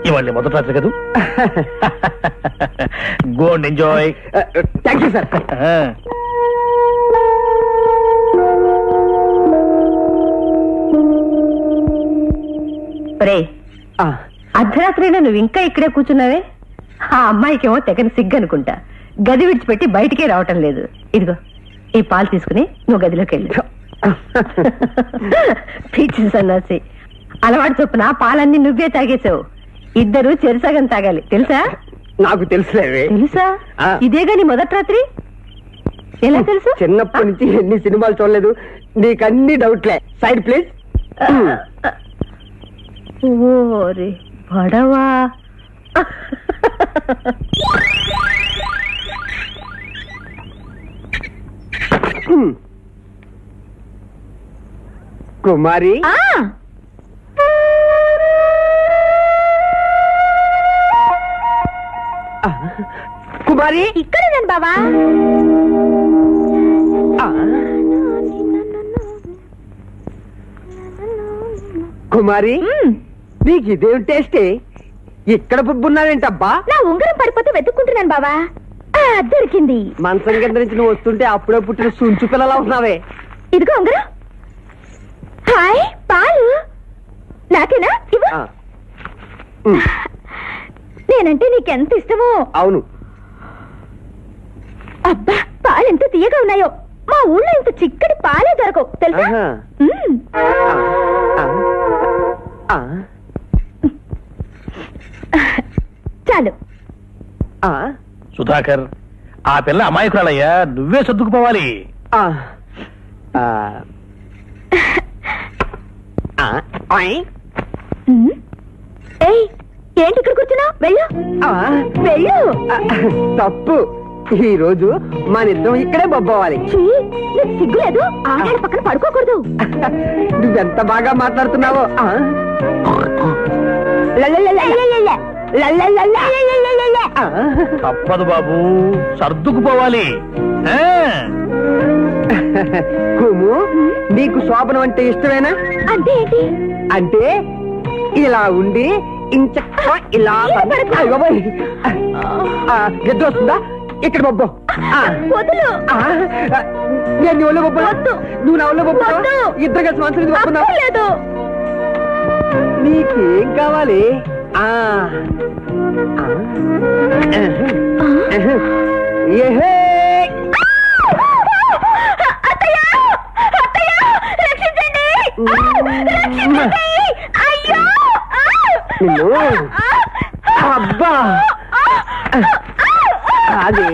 ఇవాళ మొదటి రాత్రి కదా. Go and enjoy. Thank you sir. రే, అర్ధరాత్రైనా నువ్వు ఇంకా ఇక్కడే కూర్చున్నావే? ఆ అమ్మాయికేమో తెగని సిగ్గు అనుకుంటా, గది విడిచిపెట్టి బయటికే రావటం లేదు. ఇదిగో ఈ పాలు తీసుకుని నువ్వు గదిలోకి వెళ్ళు. పిచ్చి సన్నాసి, అలవాటు చొప్పున పాలన్నీ నువ్వే తాగేసావు. ఇద్దరు చెరుసగం తాగాలి, తెలుసా? నాకు తెలుసులేవే. తెలుసా? ఇదేగా నీ మొదటి రాత్రి. ఎలా తెలుసు? చిన్నప్పటి నుంచి ఎన్ని సినిమాలు చూడలేదు, నీకన్ని డౌట్లే. Side please. ఓరే పడవా. కుమారి, కుమారి ఇక్కడేనండి బాబా. కుమారి, నీకు ఇదేం టేస్టే? ఇక్కడ పుబ్బున్నావేంటబ్బా? నా ఉంగరం పడిపోతే వెతుక్కుంటున్నాను బాబా, దొరికింది. మంచం కింద నుంచి నువ్వు వస్తుంటే అప్పుడే పుట్టిన సుంచు పిల్లలా ఉన్నావే. ఇదిగో ఉంగరం. హాయ్, పాలు నాకేనా? నేనంటే నీకెంత ఇష్టమో. అవును. అబ్బా, పాలు ఎంత తీయగా ఉన్నాయో. మా ఊళ్ళో ఇంత చిక్కటి పాలే దొరకవు, తెలుసా? చాలు. సుధాకర్, ఆ పిల్ల అమాయకురాలయ్యా, నువ్వే సర్దుకుపోవాలి. ఏంటి ఇక్కడ కూర్చున్నావు? వెళ్ళు వెళ్ళు. తప్పు. ఈ రోజు మన ఇద్దరం ఇక్కడే బొబ్బవాలి. నీకు సిగ్గు లేదు? ఆడాళ్ళ పక్కన పడుకోకూడదు. నువ్వెంత బాగా మాట్లాడుతున్నావో. తప్పదు బాబు, సర్దుకుపోవాలి. కుము, నీకు శోభనం అంటే ఇష్టమేనా? అంటే ఏంటి? అంటే ఇలా ఉండి ఇంచక్క ఇలా ఎద్దు వస్తుందా? ఇక్కడ బొబ్బో. నేను నీ ఒళ్ళు బొబ్బ, నువ్వు నా ఒళ్ళు బొబ్బ. ఇద్దరు కలిసి మనసు బొబ్బున్నావు. నీకేం కావాలి? అబ్బా, అది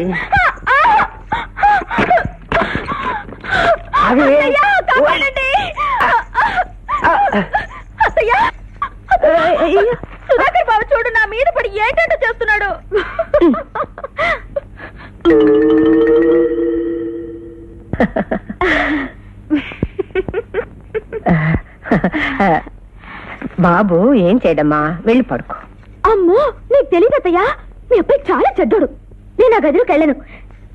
సుధాకర్ బాబు చూడు, నా మీద పడి ఏంటంటే చేస్తున్నాడు. బాబు ఏం చేయడమ్మా, వెళ్ళి పడుకో. అమ్మో, నీకు తెలియదు అత్తయ్యా, మీ అబ్బాయి చాలా చెడ్డోడు. నేను ఆ గదిలోకి వెళ్ళను,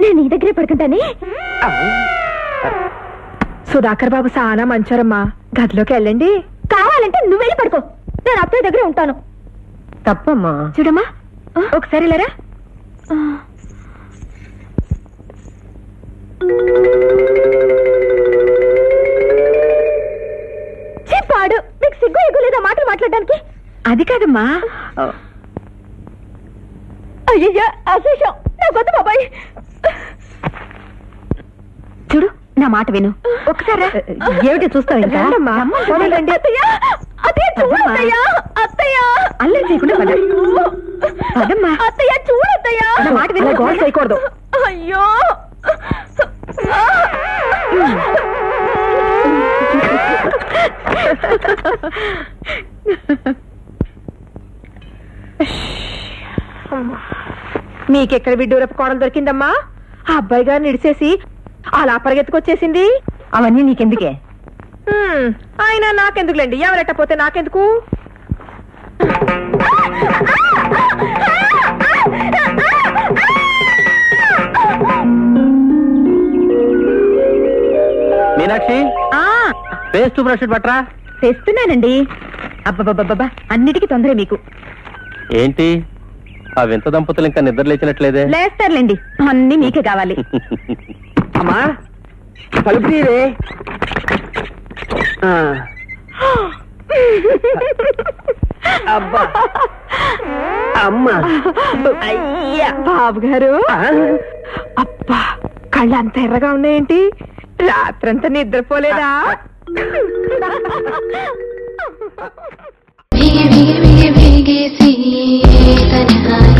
నేను నీ దగ్గరే పడుకుంటానే. సుధాకర్ బాబు చాలా మంచోరమ్మా, గదిలోకి వెళ్ళండి. కావాలంటే నువ్వు వెళ్ళి పడుకో, నేను అత్తయ్య దగ్గరే ఉంటాను. తప్పమ్మా. చూడమ్మా, ఒకసారి లేరా. చెప్పాడు, నీకు సిగ్గు ఎగ్గులేదా మాటలు మాట్లాడడానికి? అది కాదమ్మా. అయ్యయ్యా, అశేషం, నా కొత్త బాబాయ్. చూడు, నా మాట విను ఒకసారి. ఏమిటి చూస్తావు? ఇంకా అల్లరి చేయకుండా పదమ్మా. అత్తయ్య చూడత్తయ్యా, నా మాట విను, గోల్ చేయకూడదు. అయ్యో, మీకెక్కడ విడ్డూరపు కోడలు దొరికిందమ్మా? ఆ అబ్బాయి గారు నిడిసేసి అలా పరిగెత్తుకొచ్చేసింది. అవన్నీ నీకెందుకే? ఆయన నాకెందుకులేండి, ఎవరెట్టపోతే నాకెందుకు. మీనాక్షి పేస్ట్ బ్రష్ పట్రా. తెస్తున్నానండి. అబ్బబ్బబ్బబ్బా, అన్నిటికీ తొందరే మీకు. ఏంటి ఆ వింత దంపతులు ఇంకా నిద్ర లేచినట్లేదే? లేస్తారులేండి, అన్ని మీకే కావాలి. అమ్మా తలుపు తీరే. అబ్బా అమ్మా అయ్యా బాబు గారు. అబ్బా కళ్ళు అంత ఎర్రగా ఉన్నాయేంటి? రాత్రంతా నిద్రపోలేదా? भीगे भीगे भीगे सी तन्हाई